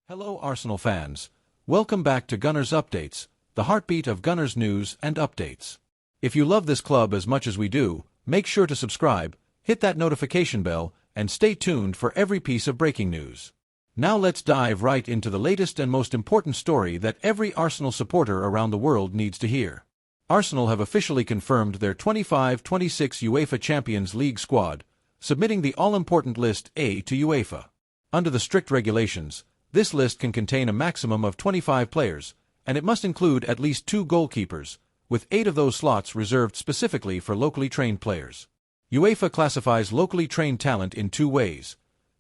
Hello Arsenal fans. Welcome back to Gunners Updates, the heartbeat of Gunners news and updates. If you love this club as much as we do, make sure to subscribe, hit that notification bell, and stay tuned for every piece of breaking news. Now let's dive right into the latest and most important story that every Arsenal supporter around the world needs to hear. Arsenal have officially confirmed their 25-26 UEFA Champions League squad, submitting the all-important List A to UEFA. Under the strict regulations, this list can contain a maximum of 25 players, and it must include at least 2 goalkeepers, with 8 of those slots reserved specifically for locally trained players. UEFA classifies locally trained talent in 2 ways,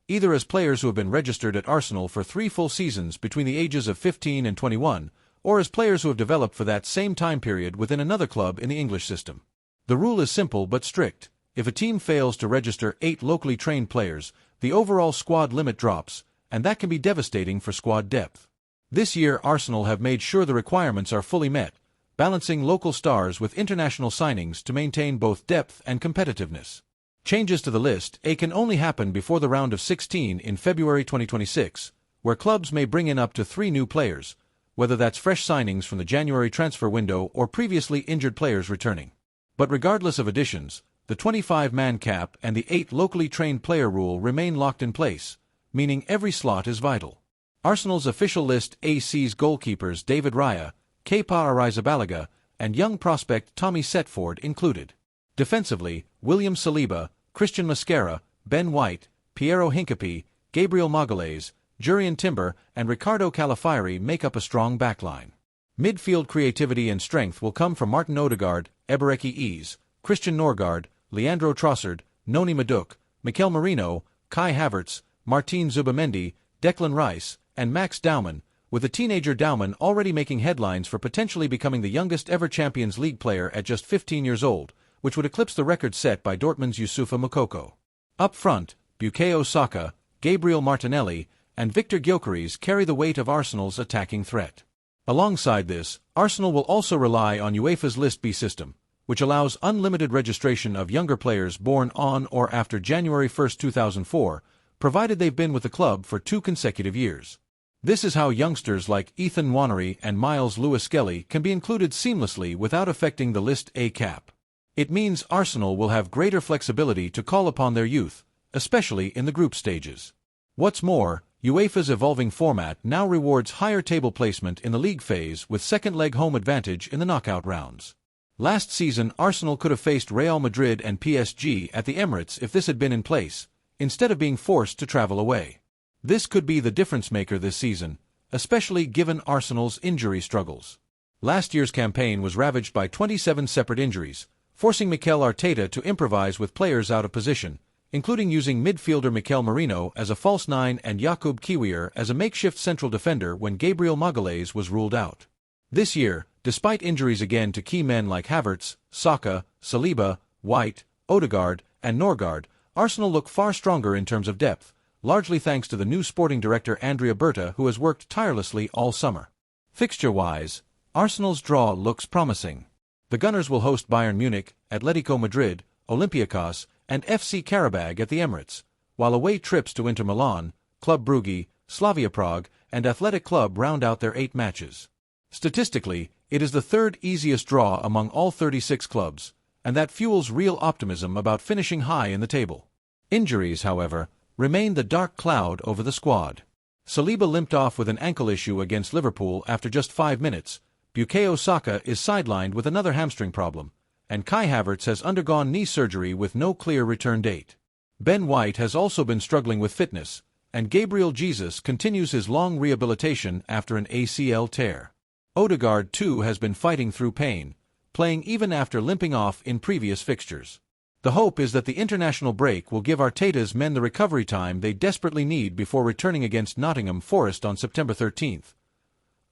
either as players who have been registered at Arsenal for 3 full seasons between the ages of 15 and 21, or as players who have developed for that same time period within another club in the English system. The rule is simple but strict. If a team fails to register 8 locally trained players, the overall squad limit drops, and that can be devastating for squad depth. This year Arsenal have made sure the requirements are fully met, balancing local stars with international signings to maintain both depth and competitiveness. Changes to the List A can only happen before the round of 16 in February 2026, where clubs may bring in up to 3 new players, whether that's fresh signings from the January transfer window or previously injured players returning. But regardless of additions, the 25-man cap and the 8 locally trained player rule remain locked in place, meaning every slot is vital. Arsenal's official List A sees goalkeepers David Raya, Kepa Arrizabalaga, and young prospect Tommy Setford included. Defensively, William Saliba, Christian Mosquera, Ben White, Piero Hincapié, Gabriel Magalhaes, Jurrien Timber, and Ricardo Calafiori make up a strong backline. Midfield creativity and strength will come from Martin Odegaard, Ebereki Eze, Christian Norgard, Leandro Trossard, Noni Madueke, Mikel Merino, Kai Havertz, Martin Zubimendi, Declan Rice, and Max Daumann, with the teenager Daumann already making headlines for potentially becoming the youngest ever Champions League player at just 15 years old, which would eclipse the record set by Dortmund's Youssoufa Moukoko. Up front, Bukayo Saka, Gabriel Martinelli, and Victor Gyökeres carry the weight of Arsenal's attacking threat. Alongside this, Arsenal will also rely on UEFA's List B system, which allows unlimited registration of younger players born on or after January 1, 2004, provided they've been with the club for 2 consecutive years. This is how youngsters like Ethan Nwaneri and Miles Lewis-Skelly can be included seamlessly without affecting the List A cap. It means Arsenal will have greater flexibility to call upon their youth, especially in the group stages. What's more, UEFA's evolving format now rewards higher table placement in the league phase with second-leg home advantage in the knockout rounds. Last season Arsenal could have faced Real Madrid and PSG at the Emirates if this had been in place, instead of being forced to travel away. This could be the difference-maker this season, especially given Arsenal's injury struggles. Last year's campaign was ravaged by 27 separate injuries, forcing Mikel Arteta to improvise with players out of position, including using midfielder Mikel Merino as a false 9 and Jakub Kiwior as a makeshift central defender when Gabriel Magalhaes was ruled out. This year, despite injuries again to key men like Havertz, Saka, Saliba, White, Odegaard, and Norgard, Arsenal look far stronger in terms of depth, largely thanks to the new sporting director Andrea Berta, who has worked tirelessly all summer. Fixture-wise, Arsenal's draw looks promising. The Gunners will host Bayern Munich, Atletico Madrid, Olympiacos, and FC Karabag at the Emirates, while away trips to Inter Milan, Club Brugge, Slavia Prague, and Athletic Club round out their 8 matches. Statistically, it is the 3rd easiest draw among all 36 clubs, and that fuels real optimism about finishing high in the table. Injuries, however, remain the dark cloud over the squad. Saliba limped off with an ankle issue against Liverpool after just 5 minutes, Bukayo Saka is sidelined with another hamstring problem, and Kai Havertz has undergone knee surgery with no clear return date. Ben White has also been struggling with fitness, and Gabriel Jesus continues his long rehabilitation after an ACL tear. Odegaard too has been fighting through pain, playing even after limping off in previous fixtures. The hope is that the international break will give Arteta's men the recovery time they desperately need before returning against Nottingham Forest on September 13th.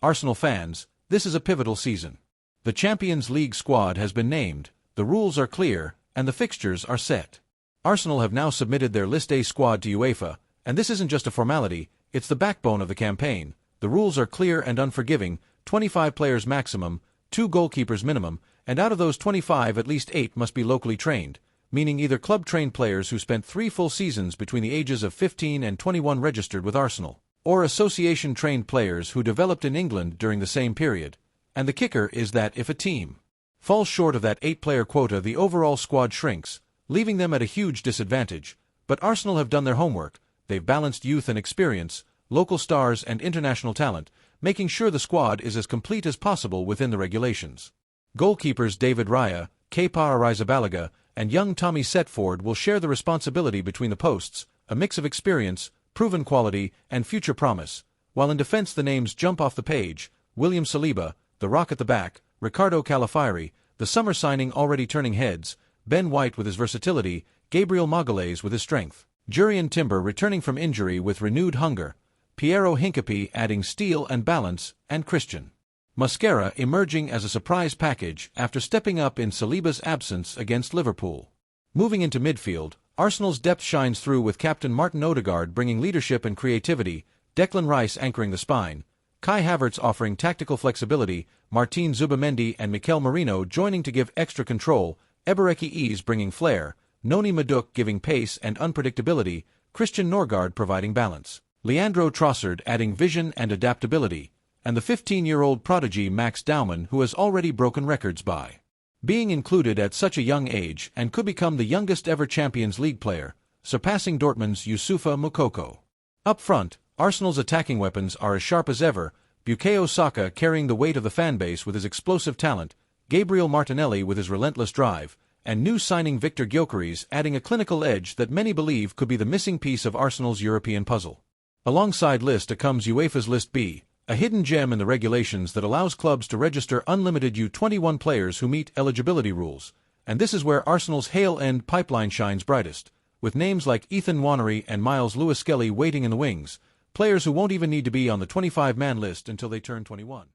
Arsenal fans, this is a pivotal season. The Champions League squad has been named, the rules are clear, and the fixtures are set. Arsenal have now submitted their List A squad to UEFA, and this isn't just a formality, it's the backbone of the campaign. The rules are clear and unforgiving, 25 players maximum, 2 goalkeepers minimum, and out of those 25 at least 8 must be locally trained, meaning either club-trained players who spent 3 full seasons between the ages of 15 and 21 registered with Arsenal. or association-trained players who developed in England during the same period. And the kicker is that if a team falls short of that 8-player quota, the overall squad shrinks, leaving them at a huge disadvantage. But Arsenal have done their homework. They've balanced youth and experience, local stars and international talent, making sure the squad is as complete as possible within the regulations. Goalkeepers David Raya, Kepa Arrizabalaga, and young Tommy Setford will share the responsibility between the posts, a mix of experience, proven quality, and future promise. While in defense the names jump off the page: William Saliba, the rock at the back; Ricardo Calafiori, the summer signing already turning heads; Ben White with his versatility; Gabriel Magalhaes with his strength; Jurrien Timber returning from injury with renewed hunger; Piero Hincapié adding steel and balance; and Christian Mosquera emerging as a surprise package after stepping up in Saliba's absence against Liverpool. Moving into midfield, Arsenal's depth shines through with captain Martin Odegaard bringing leadership and creativity, Declan Rice anchoring the spine, Kai Havertz offering tactical flexibility, Martin Zubimendi and Mikel Merino joining to give extra control, Ebereki Eze bringing flair, Noni Madueke giving pace and unpredictability, Christian Norgard providing balance, Leandro Trossard adding vision and adaptability, and the 15-year-old prodigy Max Daumann, who has already broken records by being included at such a young age and could become the youngest ever Champions League player, surpassing Dortmund's Youssoufa Moukoko. Up front, Arsenal's attacking weapons are as sharp as ever: Bukayo Saka carrying the weight of the fanbase with his explosive talent, Gabriel Martinelli with his relentless drive, and new signing Victor Gyökeres adding a clinical edge that many believe could be the missing piece of Arsenal's European puzzle. Alongside List A comes UEFA's List B, a hidden gem in the regulations that allows clubs to register unlimited U21 players who meet eligibility rules. And this is where Arsenal's Hale End pipeline shines brightest, with names like Ethan Nwaneri and Miles Lewis-Skelly waiting in the wings, players who won't even need to be on the 25-man list until they turn 21.